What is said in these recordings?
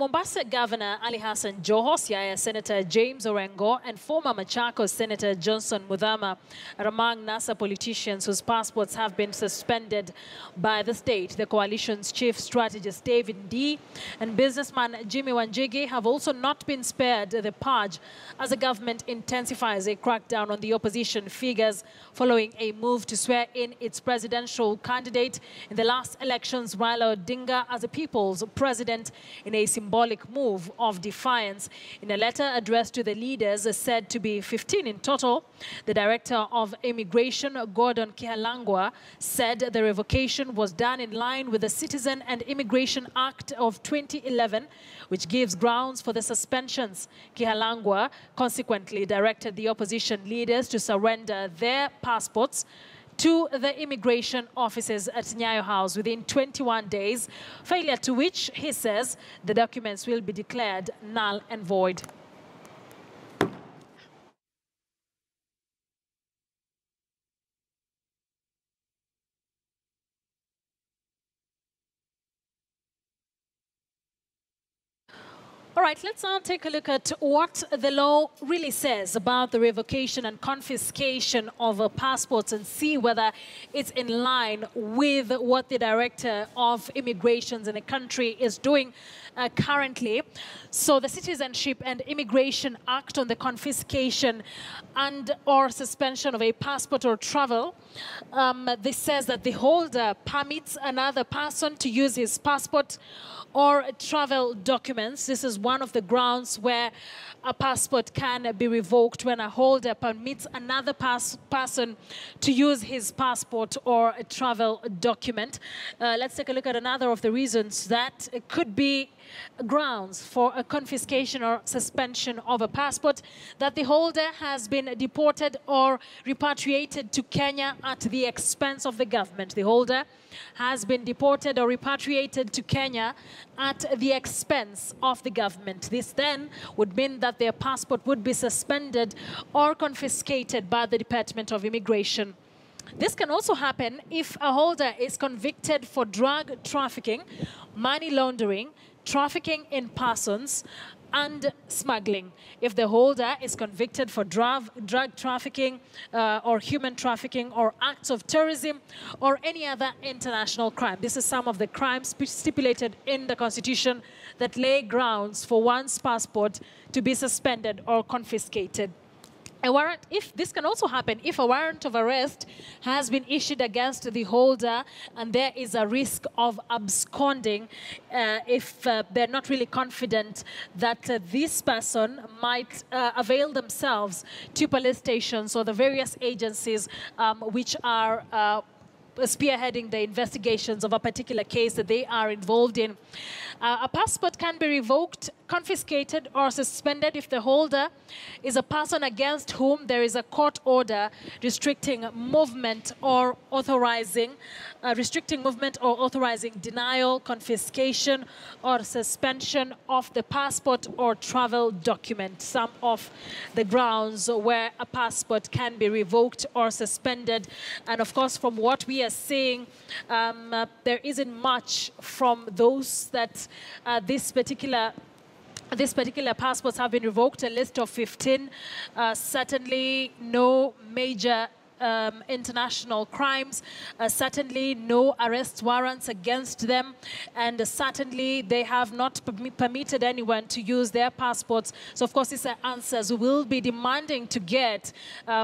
Mombasa Governor Ali Hassan Joho, Siaya Senator James Orengo, and former Machakos Senator Johnson Muthama are among NASA politicians whose passports have been suspended by the state. The coalition's chief strategist David Ndii and businessman Jimmy Wanjigi have also not been spared the purge as the government intensifies a crackdown on the opposition figures following a move to swear in its presidential candidate in the last elections, Raila Odinga, as the people's president in a symbolic move of defiance. In a letter addressed to the leaders, said to be 15 in total, the Director of Immigration, Gordon Kihalangwa, said the revocation was done in line with the Citizen and Immigration Act of 2011, which gives grounds for the suspensions. Kihalangwa consequently directed the opposition leaders to surrender their passports to the immigration offices at Nyayo House within 21 days, failure to which, he says, the documents will be declared null and void. All right, let's now take a look at what the law really says about the revocation and confiscation of passports and see whether it's in line with what the Director of Immigrations in the country is doing currently. So the Citizenship and Immigration Act on the confiscation and or suspension of a passport or travel, this says that the holder permits another person to use his passport or travel documents. This is one of the grounds where a passport can be revoked, when a holder permits another person to use his passport or a travel document. Let's take a look at another of the reasons that it could be grounds for a confiscation or suspension of a passport: that the holder has been deported or repatriated to Kenya at the expense of the government. The holder has been deported or repatriated to Kenya at the expense of the government. This then would mean that their passport would be suspended or confiscated by the Department of Immigration. This can also happen if a holder is convicted for drug trafficking, money laundering, trafficking in persons, and smuggling. If the holder is convicted for drug trafficking or human trafficking or acts of terrorism or any other international crime. This is some of the crimes stipulated in the Constitution that lay grounds for one's passport to be suspended or confiscated. A warrant, if this can also happen if a warrant of arrest has been issued against the holder and there is a risk of absconding, if they're not really confident that this person might avail themselves to police stations or the various agencies which are spearheading the investigations of a particular case that they are involved in. A passport can be revoked, confiscated, or suspended if the holder is a person against whom there is a court order restricting movement or authorizing denial, confiscation, or suspension of the passport or travel document. Some of the grounds where a passport can be revoked or suspended. And of course, from what we are seeing, there isn't much from those that this particular passports have been revoked. A list of 15, certainly no major international crimes, certainly no arrest warrants against them, and certainly they have not permitted anyone to use their passports. So of course these are answers we will be demanding to get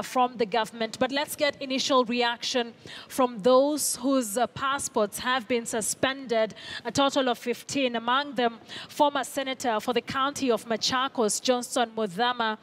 from the government. But let's get initial reaction from those whose passports have been suspended, a total of 15, among them former Senator for the county of Machakos, Johnson Muthama.